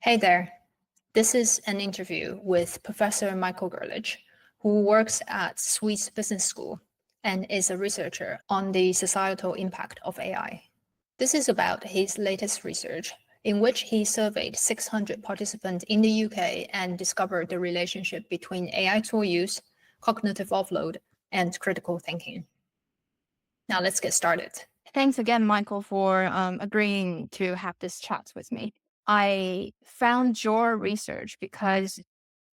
Hey there. This is an interview with Professor Michael Gerlich, who works at Swiss Business School and is a researcher on the societal impact of AI. This is about his latest research, in which he surveyed 600 participants in the UK and discovered the relationship between AI tool use, cognitive offload, and critical thinking. Now let's get started. Thanks again, Michael, for agreeing to have this chat with me. I found your research because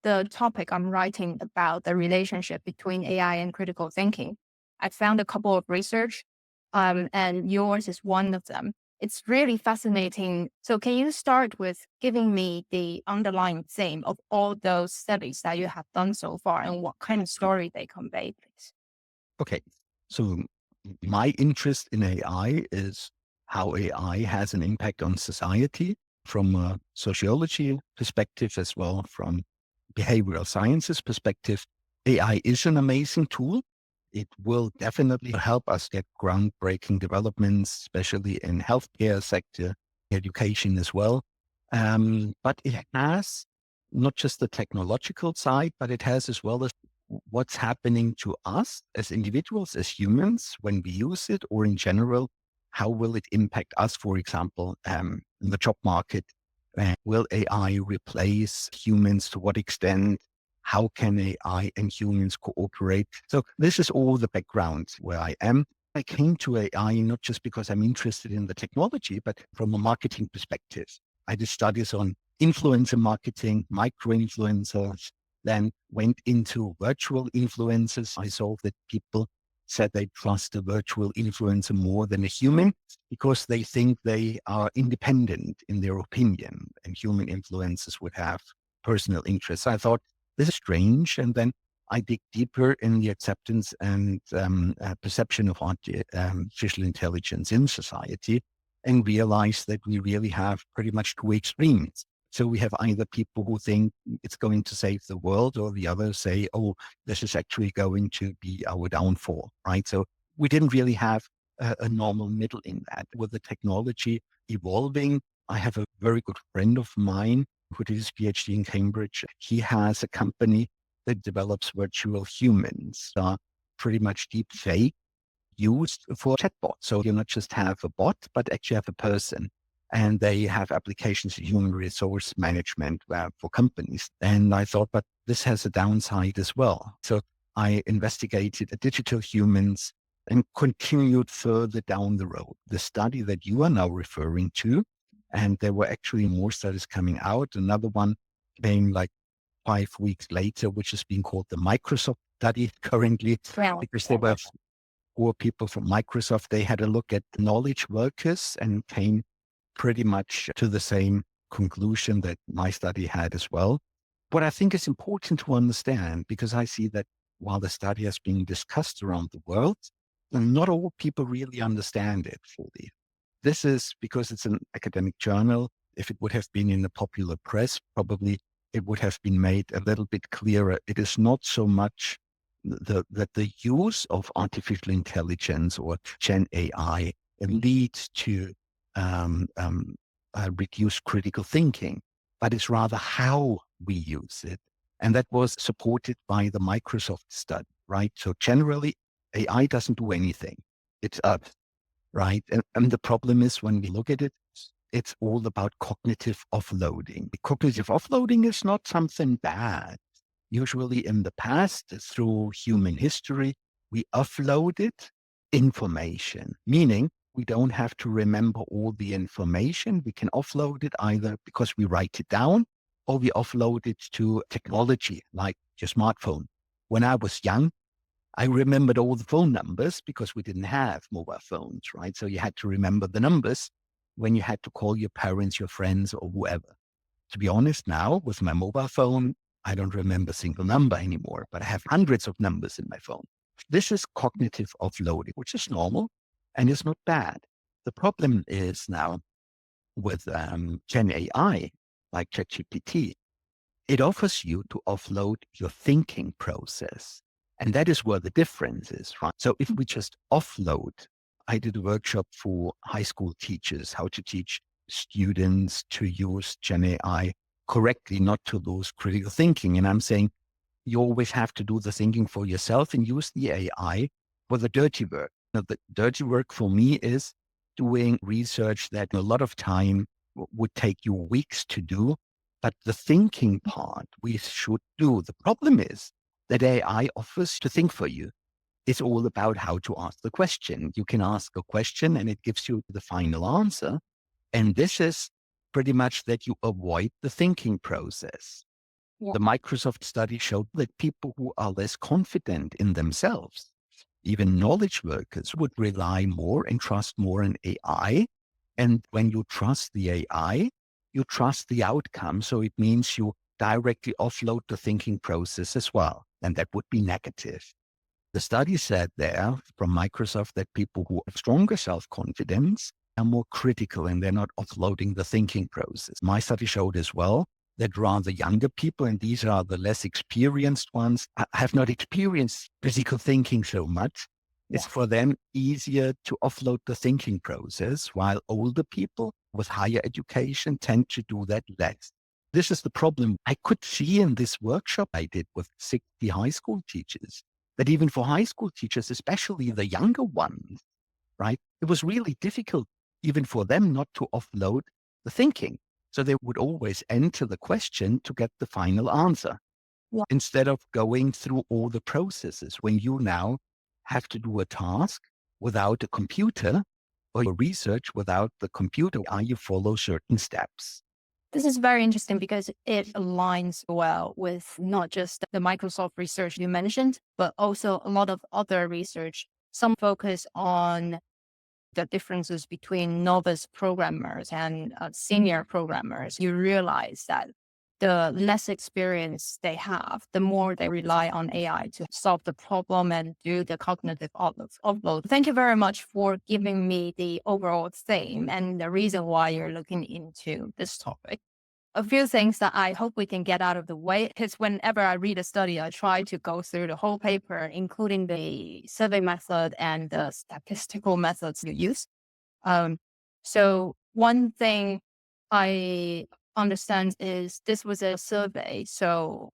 the topic I'm writing about the relationship between AI and critical thinking. I found a couple of research, and yours is one of them. It's really fascinating. So can you start with giving me the underlying theme of all those studies that you have done so far and what kind of story they convey, please? Okay, so my interest in AI is how AI has an impact on society from a sociology perspective as well from behavioral sciences perspective. AI is an amazing tool. It will definitely help us get groundbreaking developments, especially in healthcare sector, education as well. But it has not just the technological side, but it has as well as what's happening to us as individuals, as humans, when we use it, or in general, how will it impact us, for example, in the job market? Will AI replace humans? To what extent? How can AI and humans cooperate? So this is all the background where I am. I came to AI not just because I'm interested in the technology, but from a marketing perspective. I did studies on influencer marketing, micro-influencers, then went into virtual influencers. I saw that people said they trust a virtual influencer more than a human because they think they are independent in their opinion, and human influencers would have personal interests. I thought, this is strange. And then I dig deeper in the acceptance and perception of artificial intelligence in society and realize that we really have pretty much two extremes. So we have either people who think it's going to save the world, or the others say, oh, this is actually going to be our downfall, right? So we didn't really have a normal middle in that. With the technology evolving, I have a very good friend of mine who did his PhD in Cambridge. He has a company that develops virtual humans, pretty much deep fake used for chatbot. So you not just have a bot, but actually have a person. And they have applications in human resource management for companies. And I thought, but this has a downside as well. So I investigated digital humans and continued further down the road. The study that you are now referring to, and there were actually more studies coming out. Another one came like 5 weeks later, which is being called the Microsoft study currently, because there were 4 people from Microsoft. They had a look at knowledge workers and came pretty much to the same conclusion that my study had as well. What I think is important to understand, because I see that while the study has been discussed around the world, not all people really understand it fully. This is because it's an academic journal. If it would have been in the popular press, probably it would have been made a little bit clearer. It is not so much that the use of artificial intelligence or Gen AI leads to reduced critical thinking, but it's rather how we use it. And that was supported by the Microsoft study, right? So generally, AI doesn't do anything. It's us, right? And the problem is when we look at it, it's all about cognitive offloading. Cognitive offloading is not something bad. Usually in the past, through human history, we offloaded information, meaning we don't have to remember all the information. We can offload it either because we write it down, or we offload it to technology like your smartphone. When I was young, I remembered all the phone numbers because we didn't have mobile phones, right? So you had to remember the numbers when you had to call your parents, your friends, or whoever. To be honest, now with my mobile phone, I don't remember a single number anymore, but I have hundreds of numbers in my phone. This is cognitive offloading, which is normal and is not bad. The problem is now with Gen AI, like ChatGPT, it offers you to offload your thinking process. And that is where the difference is, right? So if we just offload, I did a workshop for high school teachers, how to teach students to use Gen AI correctly, not to lose critical thinking. And I'm saying you always have to do the thinking for yourself and use the AI for the dirty work. Now, the dirty work for me is doing research that a lot of time would take you weeks to do. But the thinking part we should do. The problem is that AI offers to think for you. It's all about how to ask the question. You can ask a question and it gives you the final answer. And this is pretty much that you avoid the thinking process. Yeah. The Microsoft study showed that people who are less confident in themselves, even knowledge workers, would rely more and trust more in AI. And when you trust the AI, you trust the outcome. So it means you directly offload the thinking process as well. And that would be negative. The study said there from Microsoft that people who have stronger self-confidence are more critical and they're not offloading the thinking process. My study showed as well that rather younger people, and these are the less experienced ones, have not experienced critical thinking so much. It's for them easier to offload the thinking process, while older people with higher education tend to do that less. This is the problem I could see in this workshop I did with 60 high school teachers, that even for high school teachers, especially the younger ones, right, it was really difficult even for them not to offload the thinking. So they would always enter the question to get the final answer instead of going through all the processes. When you now have to do a task without a computer or your research without the computer, you follow certain steps. This is very interesting because it aligns well with not just the Microsoft research you mentioned, but also a lot of other research. Some focus on the differences between novice programmers and senior programmers. You realize that the less experience they have, the more they rely on AI to solve the problem and do the cognitive offload. Thank you very much for giving me the overall theme and the reason why you're looking into this topic. A few things that I hope we can get out of the way is whenever I read a study, I try to go through the whole paper, including the survey method and the statistical methods you use. So one thing I understand is this was a survey, so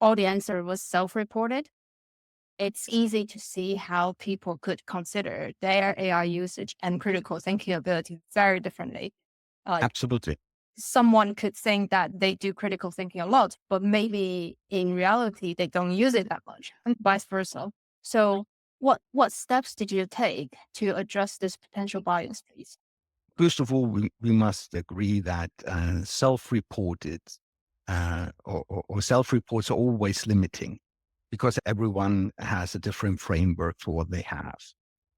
all the answer was self-reported. It's easy to see how people could consider their AI usage and critical thinking ability very differently. Absolutely. Someone could think that they do critical thinking a lot, but maybe in reality, they don't use it that much, and vice versa. So what steps did you take to address this potential bias, please? First of all, we must agree that self-reported or self-reports are always limiting because everyone has a different framework for what they have.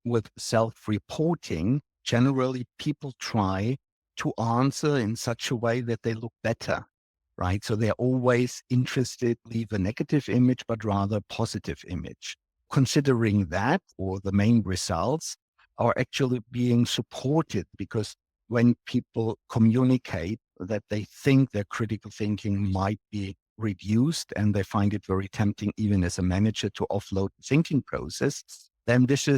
With self-reporting, generally people try to answer in such a way that they look better, right? So they're always interested, leave a negative image, but rather a positive image. Considering that, or the main results are actually being supported, because when people communicate that they think their critical thinking might be reduced and they find it very tempting, even as a manager, to offload the thinking process, then this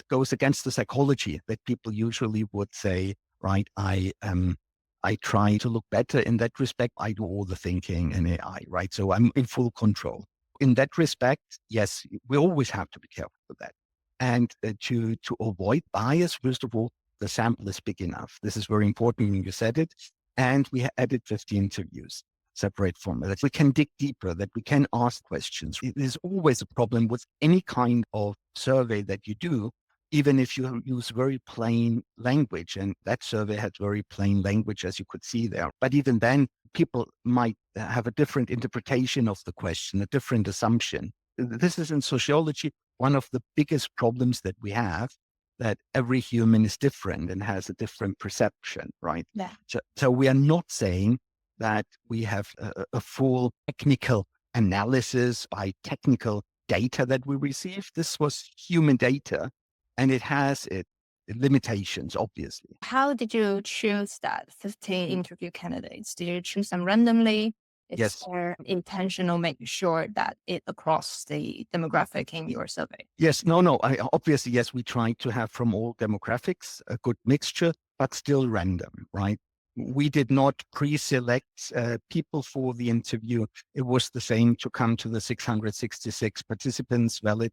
goes against the psychology that people usually would say, right, I try to look better in that respect. I do all the thinking in AI, right? So I'm in full control. In that respect, yes, we always have to be careful with that. And to avoid bias, first of all, the sample is big enough. This is very important when you said it. And we added 50 interviews, separate from that. We can dig deeper, that we can ask questions. There's always a problem with any kind of survey that you do, even if you use very plain language. And that survey had very plain language, as you could see there. But even then, people might have a different interpretation of the question, a different assumption. This is in sociology one of the biggest problems that we have, that every human is different and has a different perception, right? Yeah. So we are not saying that we have a full technical analysis by technical data that we receive. This was human data, and it has limitations, obviously. How did you choose that 15 interview candidates? Did you choose them randomly? Yes. Or intentional, making sure that it across the demographic in your survey? Yes, no. Obviously, yes, we try to have from all demographics a good mixture, but still random, right? We did not pre-select people for the interview. It was the same to come to the 666 participants, valid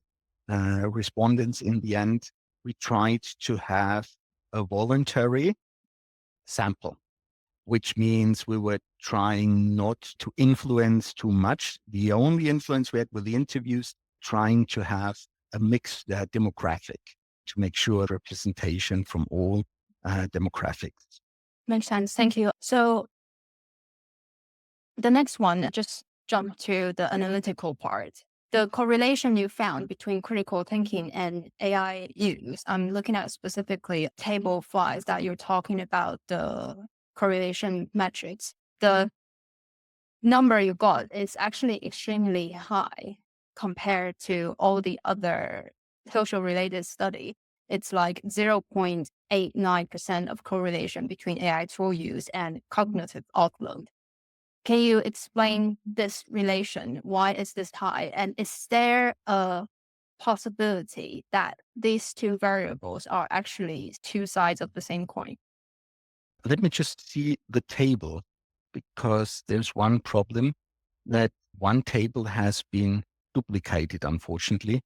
respondents in the end. We tried to have a voluntary sample, which means we were trying not to influence too much. The only influence we had with the interviews, trying to have a mixed demographic to make sure representation from all demographics. Makes sense. Thank you. So the next one, just jump to the analytical part. The correlation you found between critical thinking and AI use, I'm looking at specifically table 5 that you're talking about, the correlation metrics. The number you got is actually extremely high compared to all the other social related study. It's like 0.89% of correlation between AI tool use and cognitive offload. Can you explain this relation? Why is this high? And is there a possibility that these two variables are actually two sides of the same coin? Let me just see the table, because there's one problem that one table has been duplicated, unfortunately.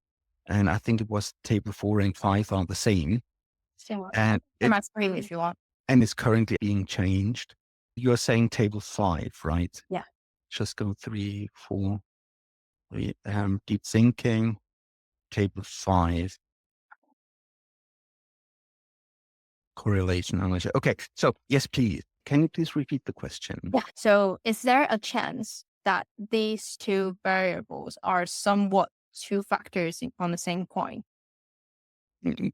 And I think it was table 4 and 5 are the same. Same one. And I'm asking if you want. and it's currently being changed. You're saying table 5, right? Yeah. Just go 3, 4, deep thinking, table 5, correlation analysis. Okay, so yes, please. Can you please repeat the question? Yeah. So is there a chance that these two variables are somewhat two factors on the same coin?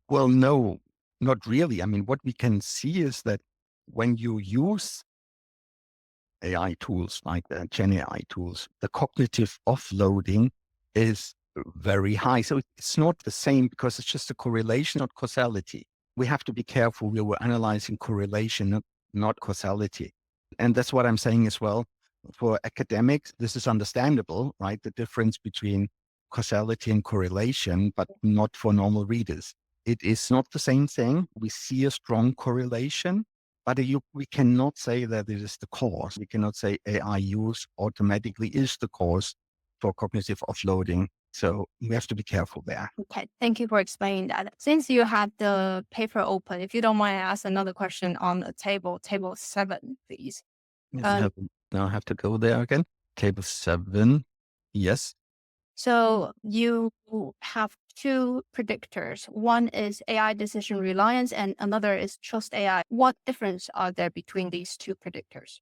Well, no, not really. I mean, what we can see is that when you use AI tools like the Gen AI tools, the cognitive offloading is very high. So it's not the same because it's just a correlation, not causality. We have to be careful. We were analyzing correlation, not causality. And that's what I'm saying as well. For academics, this is understandable, right? The difference between causality and correlation, but not for normal readers. It is not the same thing. We see a strong correlation, but we cannot say that it is the cause. We cannot say AI use automatically is the cause for cognitive offloading. So we have to be careful there. Okay, thank you for explaining that. Since you had the paper open, if you don't mind, I ask another question on the table 7, please. Now I have to go there again. Table 7. Yes. So you have two predictors. One is AI decision reliance and another is trust AI. What difference are there between these two predictors?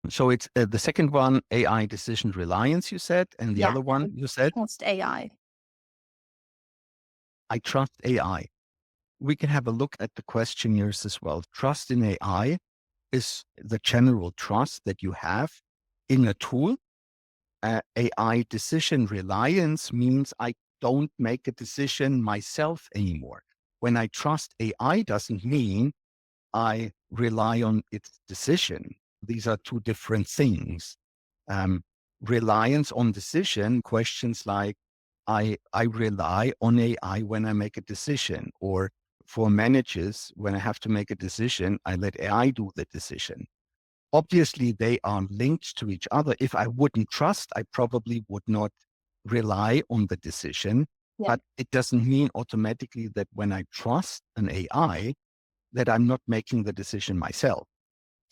So it's the second one, AI decision reliance, you said, and the other one you said? Trust AI. I trust AI. We can have a look at the questionnaires as well. Trust in AI is the general trust that you have in a tool. AI decision reliance means I don't make a decision myself anymore. When I trust AI doesn't mean I rely on its decision. These are two different things. Reliance on decision, questions like, I rely on AI when I make a decision, or for managers, when I have to make a decision, I let AI do the decision. Obviously, they are linked to each other. If I wouldn't trust, I probably would not rely on the decision. Yeah. But it doesn't mean automatically that when I trust an AI, that I'm not making the decision myself.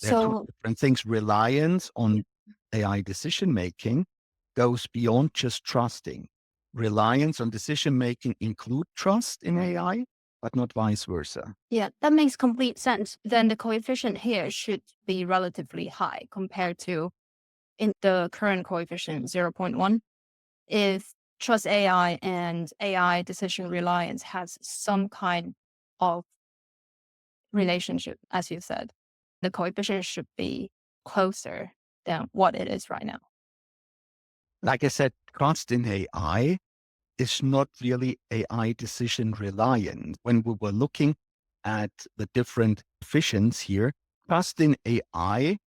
There are two different things. Reliance on AI decision making goes beyond just trusting. Reliance on decision making include trust in AI, but not vice versa. Yeah, that makes complete sense. Then the coefficient here should be relatively high compared to in the current coefficient 0.1. If trust AI and AI decision reliance has some kind of relationship, as you said, the coefficient should be closer than what it is right now. Like I said, trust in AI is not really AI decision reliant. When we were looking at the different coefficients here, trust in AI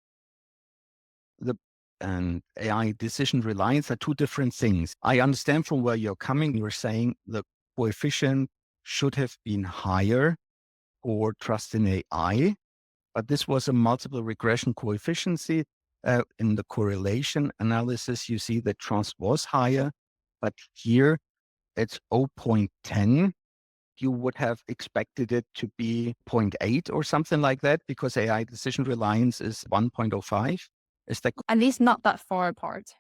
and AI decision reliance are two different things. I understand from where you're coming. You're saying the coefficient should have been higher for trust in AI, but this was a multiple regression coefficient. In the correlation analysis, you see that trust was higher, but here it's 0.10. You would have expected it to be 0.8 or something like that because AI decision reliance is 1.05. Is that At least not that far apart.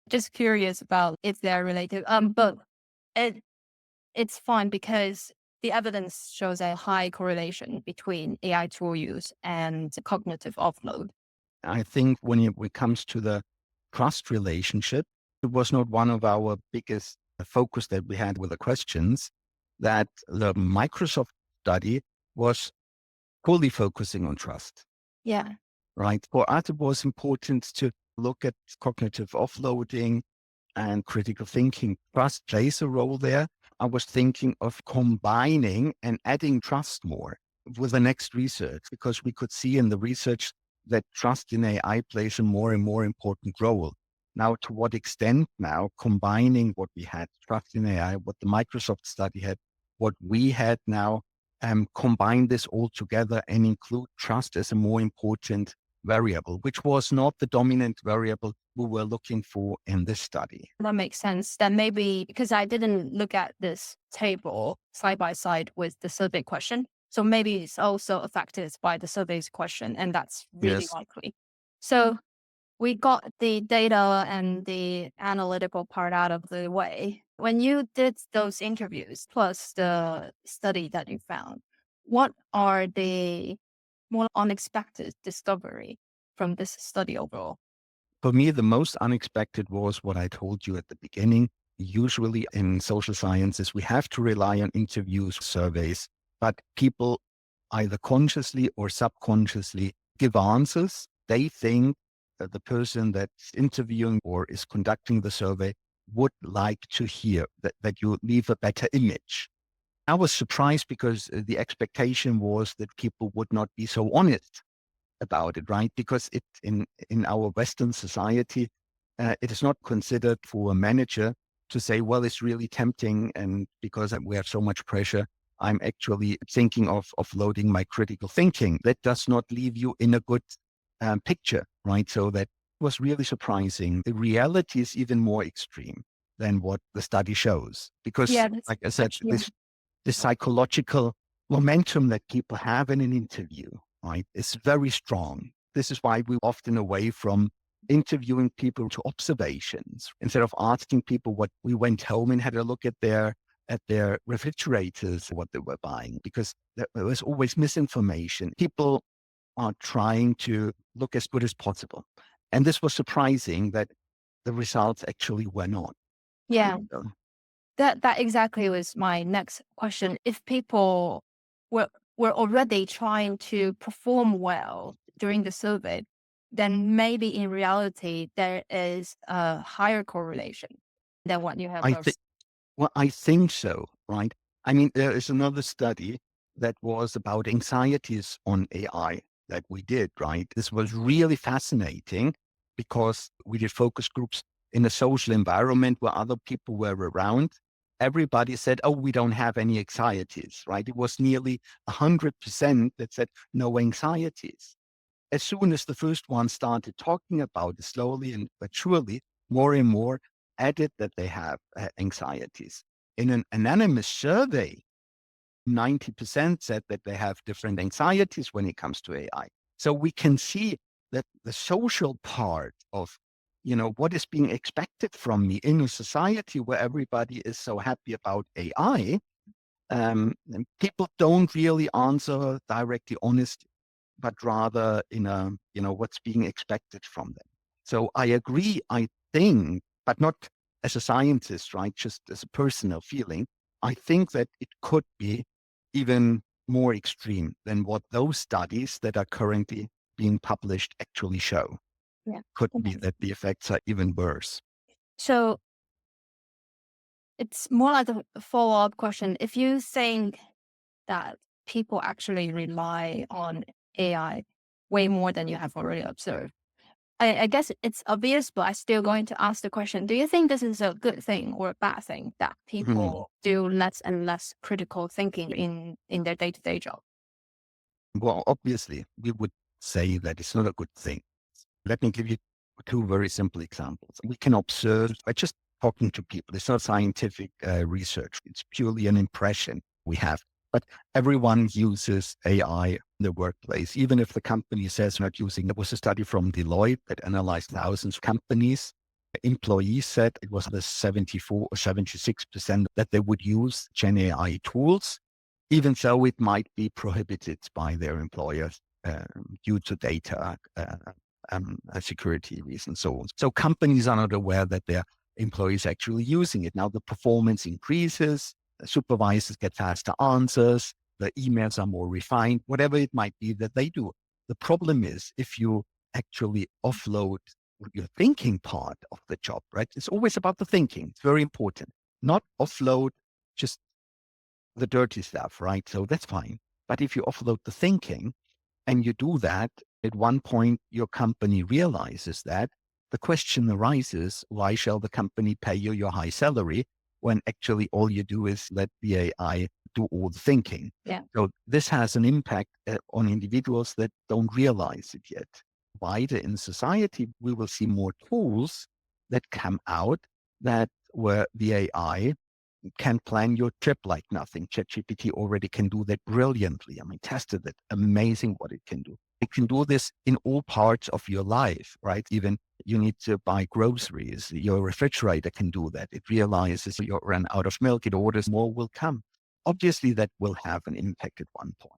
Just curious about if they're related. But it's fine because the evidence shows a high correlation between AI tool use and cognitive offload. I think when it comes to the trust relationship, it was not one of our biggest focus that we had with the questions, that the Microsoft study was fully focusing on trust, Yeah. right? For us, it was important to look at cognitive offloading and critical thinking. Trust plays a role there. I was thinking of combining and adding trust more with the next research, because we could see in the research that trust in AI plays a more and more important role. Now, to what extent now combining what we had, trust in AI, what the Microsoft study had, what we had now, combine this all together and include trust as a more important variable, which was not the dominant variable we were looking for in this study. That makes sense. Then maybe because I didn't look at this table side by side with the survey question. So maybe it's also affected by the survey's question, and that's really Yes. likely. So we got the data and the analytical part out of the way. When you did those interviews plus the study that you found, what are the more unexpected discovery from this study overall? For me, the most unexpected was what I told you at the beginning. Usually in social sciences, we have to rely on interviews, surveys, but people either consciously or subconsciously give answers. They think that the person that's interviewing or is conducting the survey would like to hear that you leave a better image. I was surprised because the expectation was that people would not be so honest about it, right? Because in our Western society, it is not considered for a manager to say, well, it's really tempting, and because we have so much pressure, I'm actually thinking of offloading my critical thinking. That does not leave you in a good picture, right? So that was really surprising. The reality is even more extreme than what the study shows, because, Yeah, that's like I said, actually this psychological momentum that people have in an interview, right, is very strong. This is why we often away from interviewing people to observations instead of asking people what. We went home and had a look at their refrigerators, what they were buying, because there was always misinformation. People are trying to look as good as possible. And this was surprising that the results actually were not. yeah. So, That exactly was my next question. If people were already trying to perform well during the survey, then maybe in reality there is a higher correlation than what you have I think observed. Well, I think so, right? I mean, there is another study that was about anxieties on AI that we did, right? This was really fascinating because we did focus groups in a social environment where other people were around. Everybody said, oh, we don't have any anxieties, right? It was nearly 100% that said no anxieties. As soon as the first one started talking about it slowly and but surely, more and more added that they have anxieties. In an anonymous survey, 90% said that they have different anxieties when it comes to AI. So we can see that the social part of, what is being expected from me in a society where everybody is so happy about AI, and people don't really answer directly honest, but rather in what's being expected from them. So I agree, I think, but not as a scientist, right? Just as a personal feeling, I think that it could be even more extreme than what those studies that are currently being published actually show. Yeah. Could be Okay. that the effects are even worse. So it's more like a follow-up question. If you think that people actually rely on AI way more than you have already observed, I guess it's obvious, but I'm still going to ask the question. Do you think this is a good thing or a bad thing that Mhm. people do less and less critical thinking in their day-to-day job? Well, obviously, we would say that it's not a good thing. Let me give you two very simple examples. We can observe by just talking to people. It's not scientific research. It's purely an impression we have. But everyone uses AI in the workplace, even if the company says not using. There was a study from Deloitte that analyzed thousands of companies. Employees said it was the 74 or 76% that they would use Gen AI tools, even though it might be prohibited by their employers due to data security reasons. So companies are not aware that their employees are actually using it. Now the performance increases, the supervisors get faster answers, the emails are more refined, whatever it might be that they do. The problem is if you actually offload your thinking part of the job, right? It's always about the thinking. It's very important. Not offload just the dirty stuff, right? So that's fine. But if you offload the thinking and you do that, at one point your company realizes that, the question arises, why shall the company pay you your high salary when actually all you do is let the AI do all the thinking? Yeah. So this has an impact on individuals that don't realize it yet. Wider in society, we will see more tools that come out that where the AI can plan your trip like nothing. ChatGPT already can do that brilliantly. I mean, tested it. Amazing what it can do. It can do this in all parts of your life, right? Even you need to buy groceries. Your refrigerator can do that. It realizes you ran out of milk. It orders more will come. Obviously, that will have an impact at one point.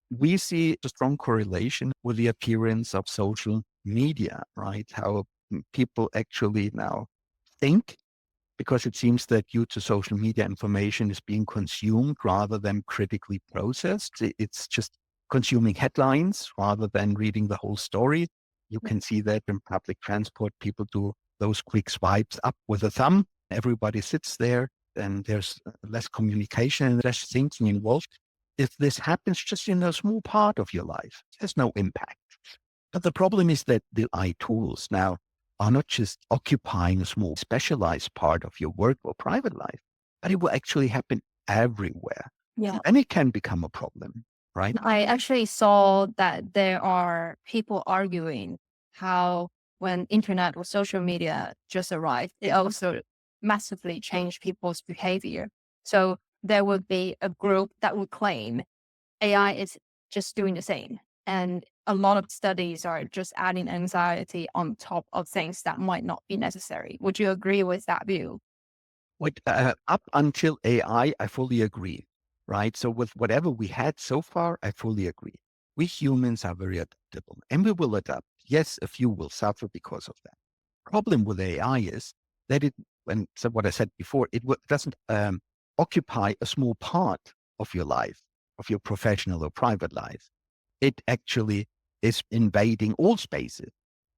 We see a strong correlation with the appearance of social media, right? How people actually now think, because it seems that due to social media, information is being consumed rather than critically processed. It's just consuming headlines rather than reading the whole story. You can see that in public transport, people do those quick swipes up with a thumb. Everybody sits there and there's less communication and less thinking involved. If this happens just in a small part of your life, there's no impact. But the problem is that the AI tools now are not just occupying a small specialized part of your work or private life, but it will actually happen everywhere. Yeah. And it can become a problem, right? I actually saw that there are people arguing how when internet or social media just arrived, it also massively changed people's behavior. So there would be a group that would claim AI is just doing the same. And a lot of studies are just adding anxiety on top of things that might not be necessary. Would you agree with that view? Up until AI, I fully agree, right? So with whatever we had so far, I fully agree. We humans are very adaptable and we will adapt. Yes, a few will suffer because of that. Problem with AI is that and so what I said before, doesn't occupy a small part of your life, of your professional or private life. It actually is invading all spaces.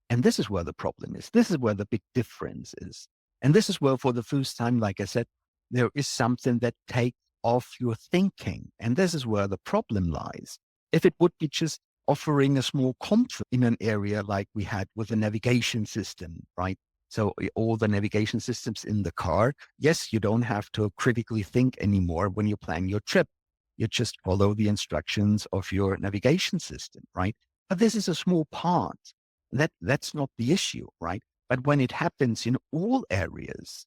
And this is where the problem is. This is where the big difference is. And this is where, for the first time, like I said, there is something that takes off your thinking. And this is where the problem lies. If it would be just offering a small comfort in an area like we had with the navigation system, right? So all the navigation systems in the car, yes, you don't have to critically think anymore when you plan your trip. You just follow the instructions of your navigation system, right? But this is a small part. That's not the issue, right? But when it happens in all areas,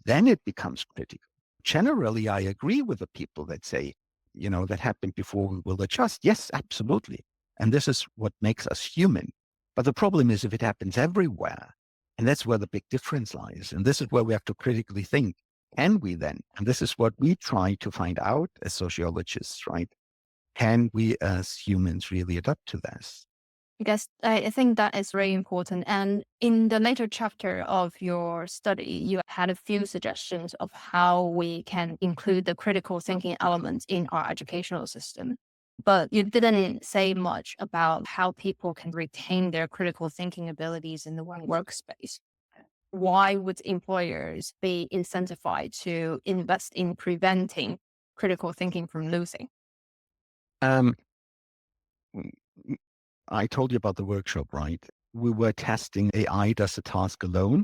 then it becomes critical. Generally, I agree with the people that say, that happened before, we will adjust. Yes, absolutely. And this is what makes us human. But the problem is if it happens everywhere, and that's where the big difference lies. And this is where we have to critically think. Can we then? And this is what we try to find out as sociologists, right? Can we as humans really adapt to this? Because I think that is very important. And in the later chapter of your study, you had a few suggestions of how we can include the critical thinking elements in our educational system. But you didn't say much about how people can retain their critical thinking abilities in the workspace. Why would employers be incentivized to invest in preventing critical thinking from losing? Um, I told you about the workshop, right? We were testing AI does a task alone,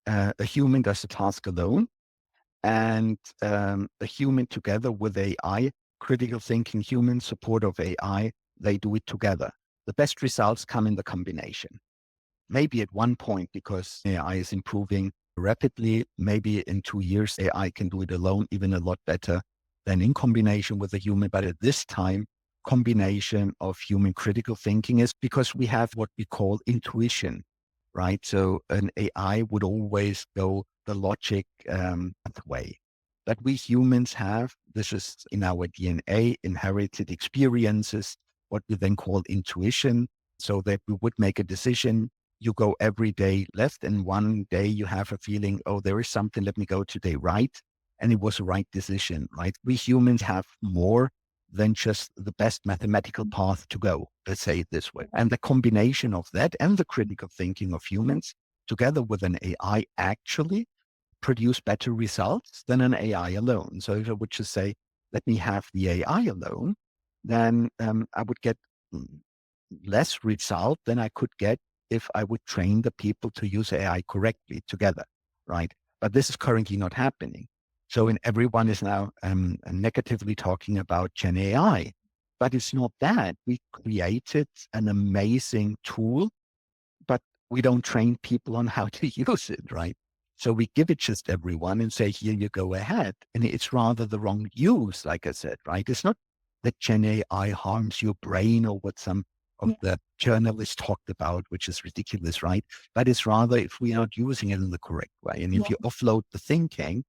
a human does a task alone, and a human together with AI critical thinking human support of AI, they do it together. The best results come in the combination. Maybe at one point, because AI is improving rapidly, maybe in 2 years, AI can do it alone, even a lot better than in combination with a human. But at this time, combination of human critical thinking is because we have what we call intuition, right? So an AI would always go the logic way. But we humans have, this is in our DNA, inherited experiences, what we then call intuition, so that we would make a decision. You go every day left, and one day you have a feeling, oh, there is something, let me go today right. And it was a right decision, right? We humans have more than just the best mathematical path to go, let's say it this way. And the combination of that and the critical thinking of humans together with an AI actually produce better results than an AI alone. So if I would just say, let me have the AI alone, then I would get less result than I could get if I would train the people to use AI correctly together, right? But this is currently not happening. So everyone is now negatively talking about Gen AI, but it's not that. We created an amazing tool, but we don't train people on how to use it, right? So we give it just everyone and say, here you go ahead. And it's rather the wrong use, like I said, right? It's not that Gen AI harms your brain or what some of the journalists talked about, which is ridiculous, right? But it's rather if we are not using it in the correct way. And if you offload the thinking,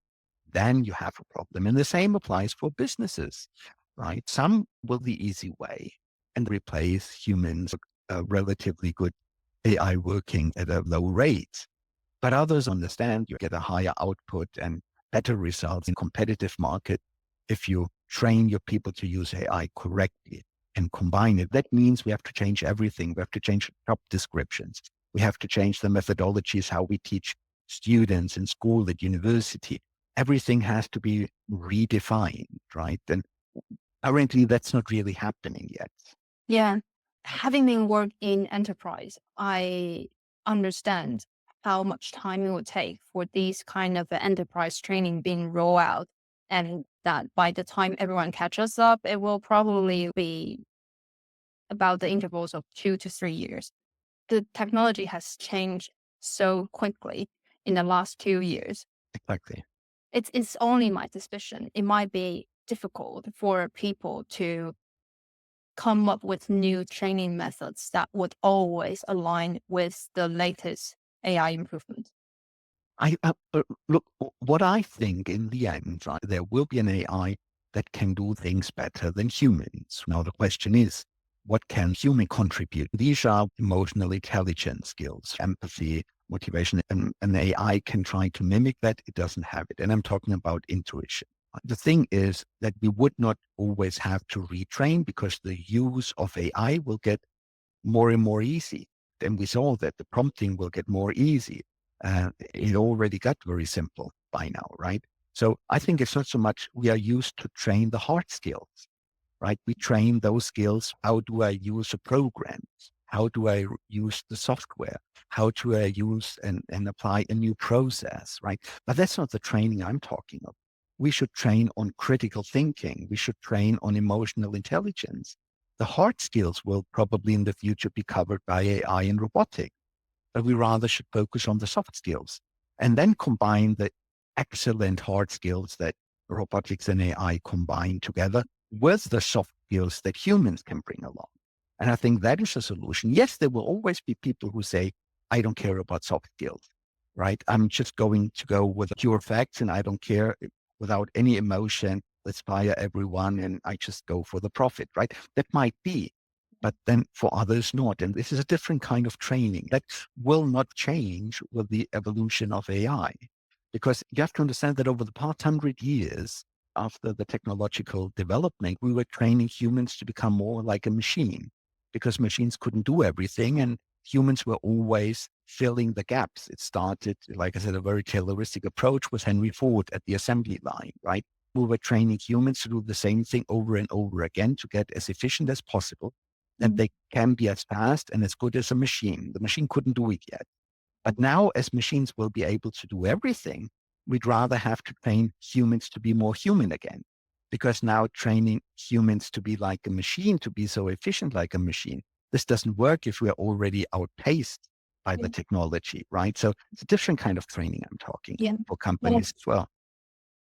then you have a problem. And the same applies for businesses, right? Some will the easy way and replace humans, relatively good AI working at a low rate. But others understand you get a higher output and better results in competitive market if you train your people to use AI correctly and combine it. That means we have to change everything. We have to change job descriptions. We have to change the methodologies, how we teach students in school, at university. Everything has to be redefined, right? And currently that's not really happening yet. Yeah. Having been worked in enterprise, I understand how much time it would take for these kind of enterprise training being rolled out. And that by the time everyone catches up, it will probably be about the intervals of 2 to 3 years. The technology has changed so quickly in the last 2 years. Exactly. It's only my suspicion. It might be difficult for people to come up with new training methods that would always align with the latest AI improvement. Look, what I think in the end, right, there will be an AI that can do things better than humans. Now, the question is, what can human contribute? These are emotional intelligence skills, empathy, motivation, and an AI can try to mimic that. It doesn't have it. And I'm talking about intuition. The thing is that we would not always have to retrain because the use of AI will get more and more easy. Then we saw that the prompting will get more easy. It already got very simple by now, right? So I think it's not so much we are used to train the hard skills, right? We train those skills. How do I use a program? How do I use the software? How do I use and apply a new process, right? But that's not the training I'm talking of. We should train on critical thinking. We should train on emotional intelligence. The hard skills will probably in the future be covered by AI and robotics, but we rather should focus on the soft skills and then combine the excellent hard skills that robotics and AI combine together with the soft skills that humans can bring along. And I think that is a solution. Yes, there will always be people who say, I don't care about soft skills, right? I'm just going to go with pure facts and I don't care without any emotion. Let's fire everyone and I just go for the profit, right? That might be, but then for others not. And this is a different kind of training that will not change with the evolution of AI. Because you have to understand that over the past 100 years, after the technological development, we were training humans to become more like a machine because machines couldn't do everything and humans were always filling the gaps. It started, like I said, a very Tayloristic approach with Henry Ford at the assembly line, right? We were training humans to do the same thing over and over again to get as efficient as possible. And they can be as fast and as good as a machine. The machine couldn't do it yet. But now, as machines will be able to do everything, we'd rather have to train humans to be more human again. because now training humans to be like a machine, to be so efficient like a machine, this doesn't work if we're already outpaced by the technology, right? So it's a different kind of training I'm talking for companies as well.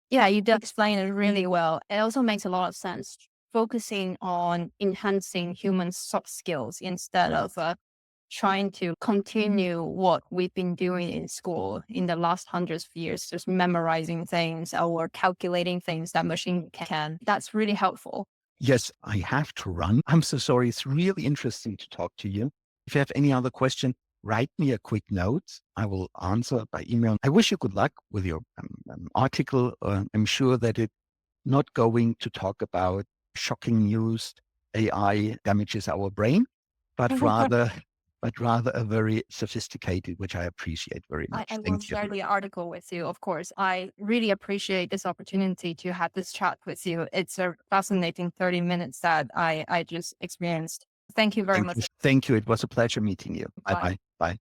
Yeah, you did explain it really well. It also makes a lot of sense, focusing on enhancing human soft skills instead of trying to continue what we've been doing in school in the last hundreds of years, just memorizing things or calculating things that machine can. That's really helpful. Yes, I have to run. I'm so sorry. It's really interesting to talk to you. If you have any other question, write me a quick note. I will answer by email. I wish you good luck with your article. I'm sure that it's not going to talk about shocking news, AI damages our brain, but rather a very sophisticated, which I appreciate very much. I will Thank you. share the article with you, of course. I really appreciate this opportunity to have this chat with you. It's a fascinating 30 minutes that I just experienced. Thank you very much. Thank you. It was a pleasure meeting you. Bye. Bye-bye. Bye.